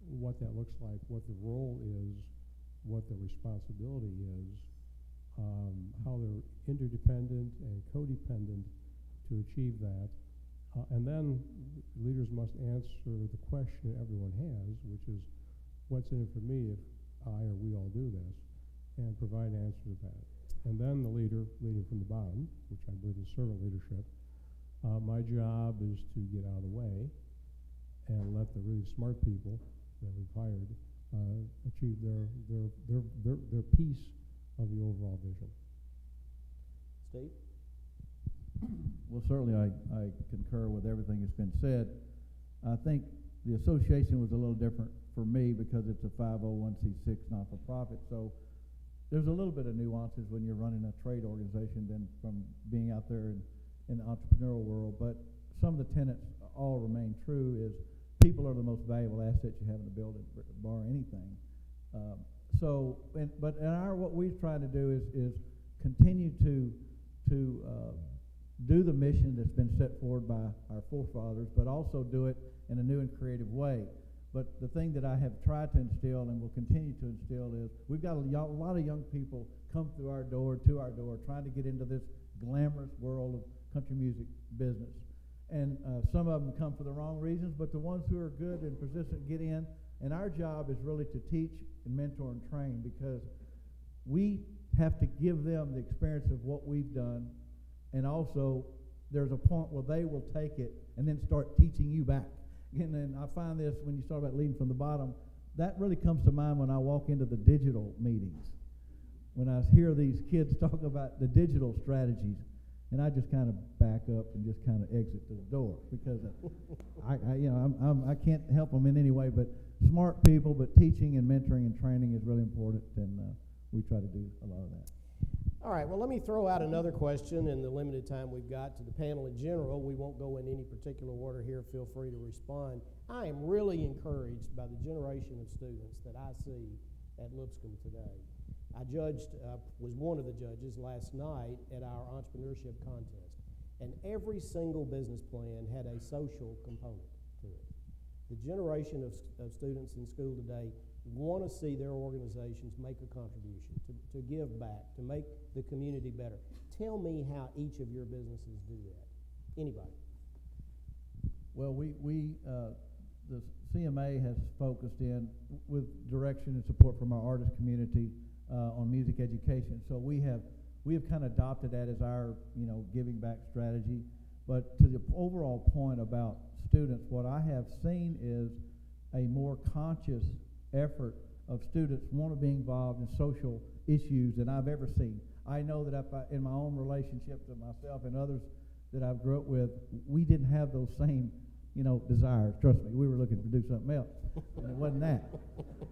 what that looks like, what the role is, what the responsibility is, how they're interdependent and codependent to achieve that. And then leaders must answer the question everyone has, which is, what's in it for me if I or we all do this, and provide an answer to that. And then the leader, leading from the bottom, which I believe is servant leadership, my job is to get out of the way and let the really smart people that we've hired achieve their piece of the overall vision. Steve? Well, certainly I concur with everything that's been said. I think the association was a little different for me because it's a 501c6 not-for-profit, so there's a little bit of nuances when you're running a trade organization than from being out there in the entrepreneurial world, but some of the tenets all remain true. Is people are the most valuable asset you have in the building, bar anything. What we've tried to do is continue to do the mission that's been set forward by our forefathers, but also do it in a new and creative way. But the thing that I have tried to instill and will continue to instill is we've got a lot of young people come through our door, trying to get into this glamorous world of country music business. And some of them come for the wrong reasons, but the ones who are good and persistent get in. And our job is really to teach and mentor and train, because we have to give them the experience of what we've done. And also, there's a point where they will take it and then start teaching you back. And then I find this, when you start about leading from the bottom, that really comes to mind when I walk into the digital meetings. When I hear these kids talk about the digital strategies, and I just kind of back up and just kind of exit to the door, because I can't help them in any way. But smart people, but teaching and mentoring and training is really important, and we try to do a lot of that. All right, well, let me throw out another question in the limited time we've got to the panel in general. We won't go in any particular order here. Feel free to respond. I am really encouraged by the generation of students that I see at Lipscomb today. I was one of the judges last night at our entrepreneurship contest, and every single business plan had a social component to it. The generation of students in school today want to see their organizations make a contribution, to give back, to make the community better. Tell me how each of your businesses do that. Anybody? Well, the CMA has focused in with direction and support from our artist community on music education. So we have kind of adopted that as our giving back strategy. But to the overall point about students, what I have seen is a more conscious effort of students want to be involved in social issues than I've ever seen. I know that in my own relationships with myself and others that I've grew up with, we didn't have those same, desires. Trust me, we were looking to do something else, and it wasn't that.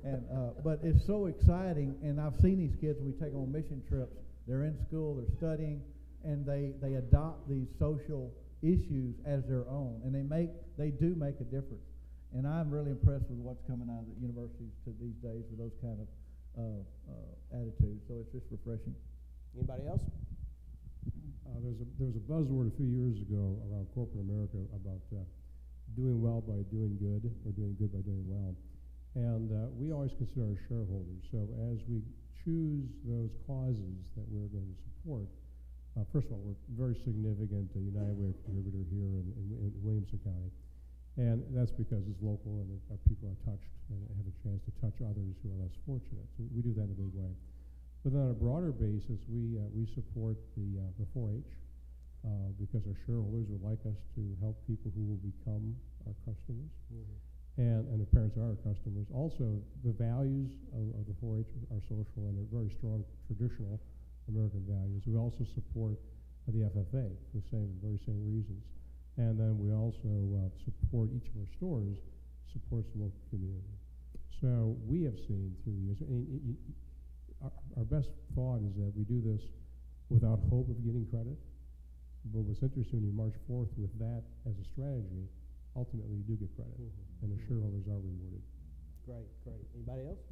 And but it's so exciting, and I've seen these kids when we take them on mission trips. They're in school, they're studying, and they adopt these social issues as their own, and they do make a difference. And I'm really impressed with what's coming out of the universities these days with those kind of attitudes. So it's just refreshing. Anybody else? There was a buzzword a few years ago around corporate America about doing well by doing good, or doing good by doing well. And we always consider our shareholders. So as we choose those causes that we're going to support, first of all, we're very significant United Way contributor here in Williamson County. And that's because it's local and our people are touched and have a chance to touch others who are less fortunate. So we do that in a big way. But then on a broader basis, we support the 4-H because our shareholders would like us to help people who will become our customers. And the parents are our customers. Also, the values of the 4-H are social and they're very strong traditional American values. We also support the FFA for the very same reasons. And then we also support each of our stores, supports the local community. So we have seen through the years, our best thought is that we do this without hope of getting credit. But what's interesting when you march forth with that as a strategy, ultimately you do get credit, and the shareholders are rewarded. Great. Anybody else?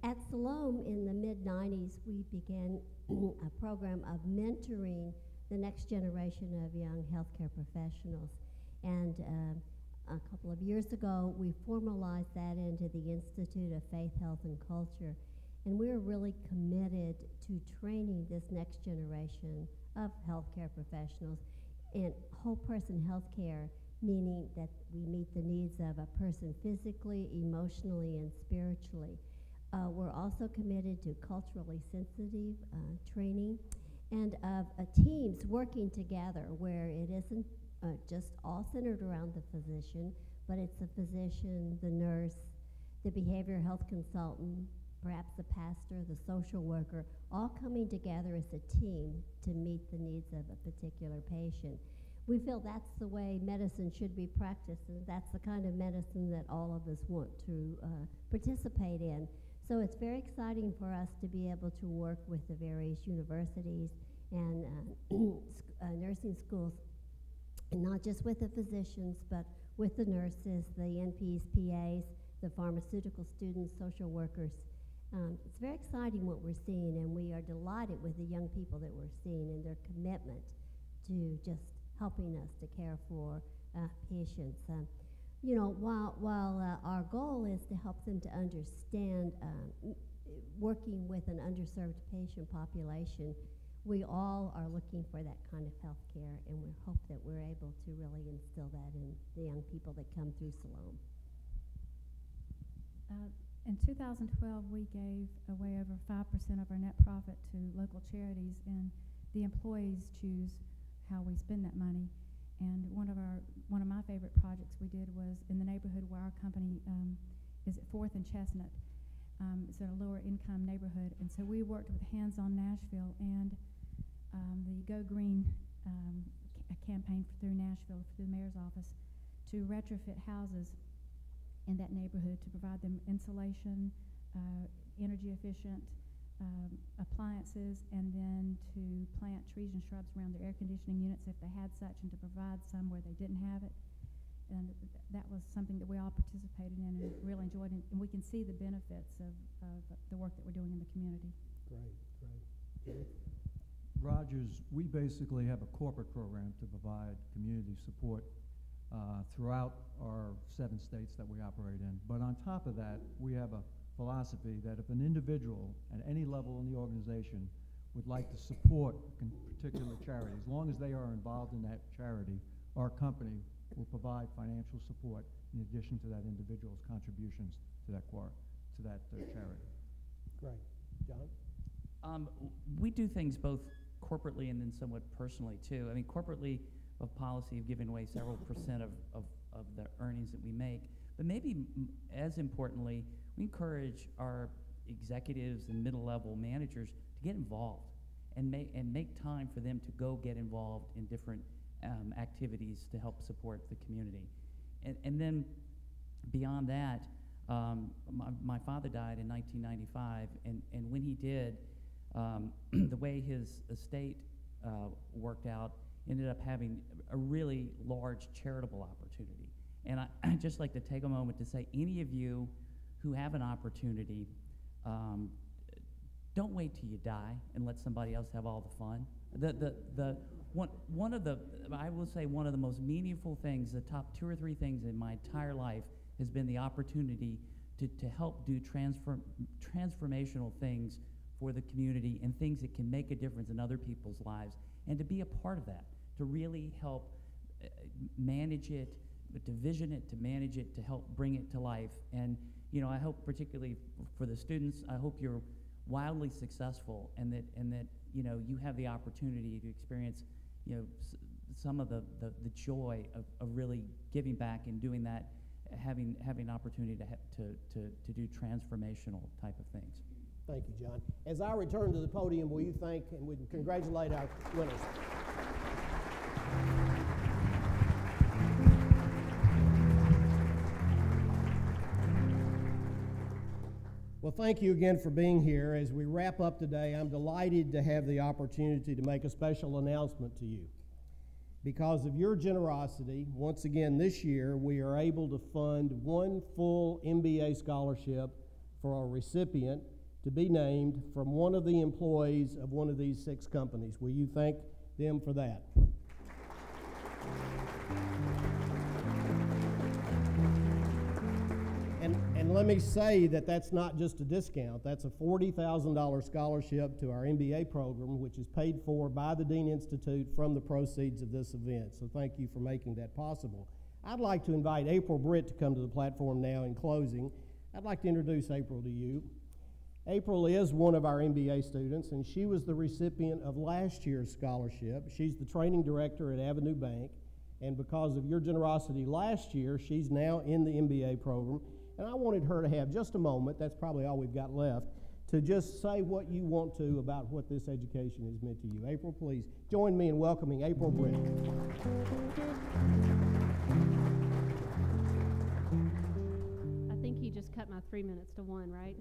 At Siloam in the mid-90s, we began a program of mentoring the next generation of young healthcare professionals. And a couple of years ago, we formalized that into the Institute of Faith, Health, and Culture. And we're really committed to training this next generation of healthcare professionals in whole person healthcare, meaning that we meet the needs of a person physically, emotionally, and spiritually. We're also committed to culturally sensitive training and of teams working together where it isn't just all centered around the physician, but it's the physician, the nurse, the behavioral health consultant, perhaps the pastor, the social worker, all coming together as a team to meet the needs of a particular patient. We feel that's the way medicine should be practiced, and that's the kind of medicine that all of us want to participate in. So it's very exciting for us to be able to work with the various universities and nursing schools, and not just with the physicians, but with the nurses, the NPs, PAs, the pharmaceutical students, social workers. It's very exciting what we're seeing, and we are delighted with the young people that we're seeing and their commitment to just helping us to care for patients. While our goal is to help them to understand working with an underserved patient population, we all are looking for that kind of health care, and we hope that we're able to really instill that in the young people that come through Siloam. In 2012, we gave away over 5% of our net profit to local charities, and the employees choose how we spend that money. And one of my favorite projects we did was in the neighborhood where our company is at 4th and Chestnut. It's in a lower income neighborhood, and so we worked with Hands On Nashville and the Go Green campaign through Nashville, through the mayor's office, to retrofit houses in that neighborhood to provide them insulation, energy efficient appliances, and then to plant trees and shrubs around their air conditioning units if they had such, and to provide some where they didn't have it. And that was something that we all participated in and really enjoyed, and we can see the benefits of the work that we're doing in the community. Great. Rogers, we basically have a corporate program to provide community support throughout our 7 states that we operate in. But on top of that, we have a philosophy that if an individual at any level in the organization would like to support a particular charity, as long as they are involved in that charity, our company will provide financial support in addition to that individual's contributions to that charity. Great. John? We do things both corporately and then somewhat personally too. I mean, corporately, of policy of giving away several percent of the earnings that we make. But maybe as importantly, we encourage our executives and middle-level managers to get involved and make time for them to go get involved in different activities to help support the community. And then beyond that, my father died in 1995, and when he did, the way his estate worked out, ended up having a really large charitable opportunity. And I'd just like to take a moment to say, any of you who have an opportunity, don't wait till you die and let somebody else have all the fun. I will say one of the most meaningful things, the top 2 or 3 things in my entire life, has been the opportunity to help do transformational things for the community and things that can make a difference in other people's lives, and to be a part of that, to really help manage it, to vision it, to manage it, to help bring it to life. And I hope particularly for the students, I hope you're wildly successful, and that you have the opportunity to experience some of the joy of really giving back and doing that, having an opportunity to do transformational type of things. Thank you, John. As I return to the podium, will you thank and we congratulate our winners? Well, thank you again for being here. As we wrap up today, I'm delighted to have the opportunity to make a special announcement to you. Because of your generosity, once again this year, we are able to fund 1 full MBA scholarship for a recipient to be named from one of the employees of one of these 6 companies. Will you thank them for that? And let me say that that's not just a discount. That's a $40,000 scholarship to our MBA program, which is paid for by the Dean Institute from the proceeds of this event. So thank you for making that possible. I'd like to invite April Britt to come to the platform now in closing. I'd like to introduce April to you. April is one of our MBA students, and she was the recipient of last year's scholarship. She's the training director at Avenue Bank, and because of your generosity last year, she's now in the MBA program. And I wanted her to have just a moment, that's probably all we've got left, to just say what you want to about what this education has meant to you. April, please join me in welcoming April Britt. I think you just cut my 3 minutes to 1, right?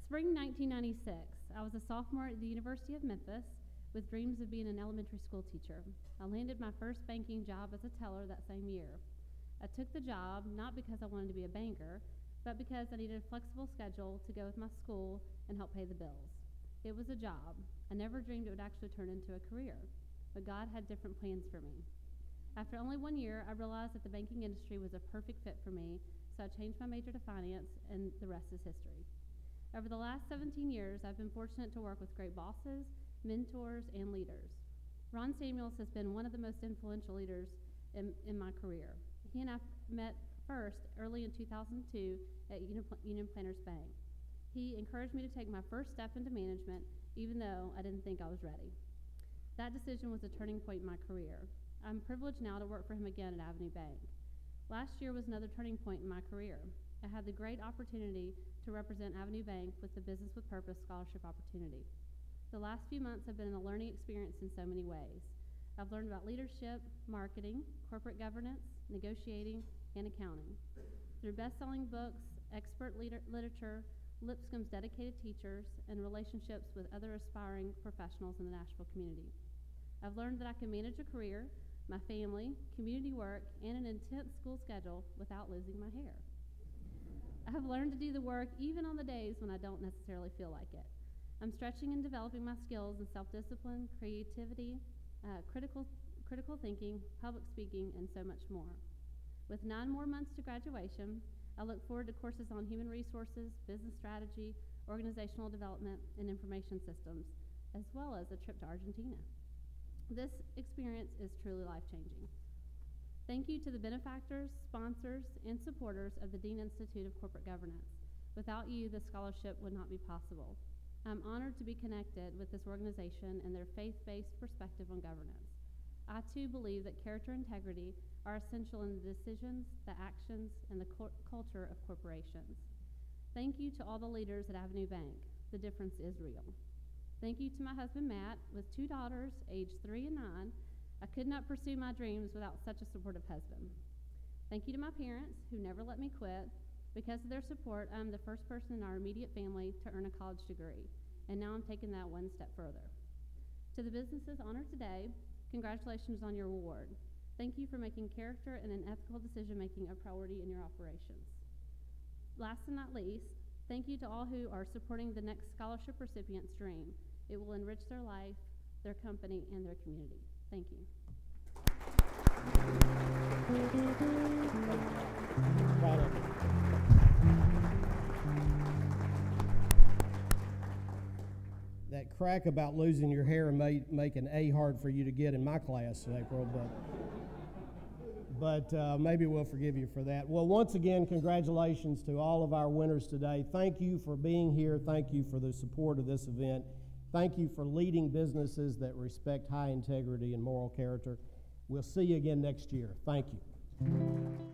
Spring 1996, I was a sophomore at the University of Memphis with dreams of being an elementary school teacher. I landed my first banking job as a teller that same year. I took the job not because I wanted to be a banker, but because I needed a flexible schedule to go with my school and help pay the bills. It was a job. I never dreamed it would actually turn into a career, but God had different plans for me. After only 1 year, I realized that the banking industry was a perfect fit for me, so I changed my major to finance, and the rest is history. Over the last 17 years, I've been fortunate to work with great bosses, mentors, and leaders. Ron Samuels has been one of the most influential leaders in my career. He and I met first early in 2002 at Union Planters Bank. He encouraged me to take my first step into management, even though I didn't think I was ready. That decision was a turning point in my career. I'm privileged now to work for him again at Avenue Bank. Last year was another turning point in my career. I had the great opportunity to represent Avenue Bank with the Business with Purpose Scholarship opportunity. The last few months have been a learning experience in so many ways. I've learned about leadership, marketing, corporate governance, negotiating, and accounting. Through best-selling books, expert literature, Lipscomb's dedicated teachers, and relationships with other aspiring professionals in the Nashville community, I've learned that I can manage a career, my family, community work, and an intense school schedule without losing my hair. I have learned to do the work even on the days when I don't necessarily feel like it. I'm stretching and developing my skills in self-discipline, creativity, critical thinking, public speaking, and so much more. With 9 more months to graduation, I look forward to courses on human resources, business strategy, organizational development, and information systems, as well as a trip to Argentina. This experience is truly life-changing. Thank you to the benefactors, sponsors, and supporters of the Dean Institute of Corporate Governance. Without you, this scholarship would not be possible. I'm honored to be connected with this organization and their faith-based perspective on governance. I too believe that character and integrity are essential in the decisions, the actions, and the culture of corporations. Thank you to all the leaders at Avenue Bank. The difference is real. Thank you to my husband, Matt. With 2 daughters, aged 3 and 9, I could not pursue my dreams without such a supportive husband. Thank you to my parents, who never let me quit. Because of their support, I am the first person in our immediate family to earn a college degree, and now I'm taking that one step further. To the businesses honored today, congratulations on your award. Thank you for making character and an ethical decision-making a priority in your operations. Last and not least, thank you to all who are supporting the next scholarship recipient's dream. It will enrich their life, their company, and their community. Thank you. That crack about losing your hair may make an A hard for you to get in my class, April, but maybe we'll forgive you for that. Well, once again, congratulations to all of our winners today. Thank you for being here. Thank you for the support of this event. Thank you for leading businesses that respect high integrity and moral character. We'll see you again next year. Thank you.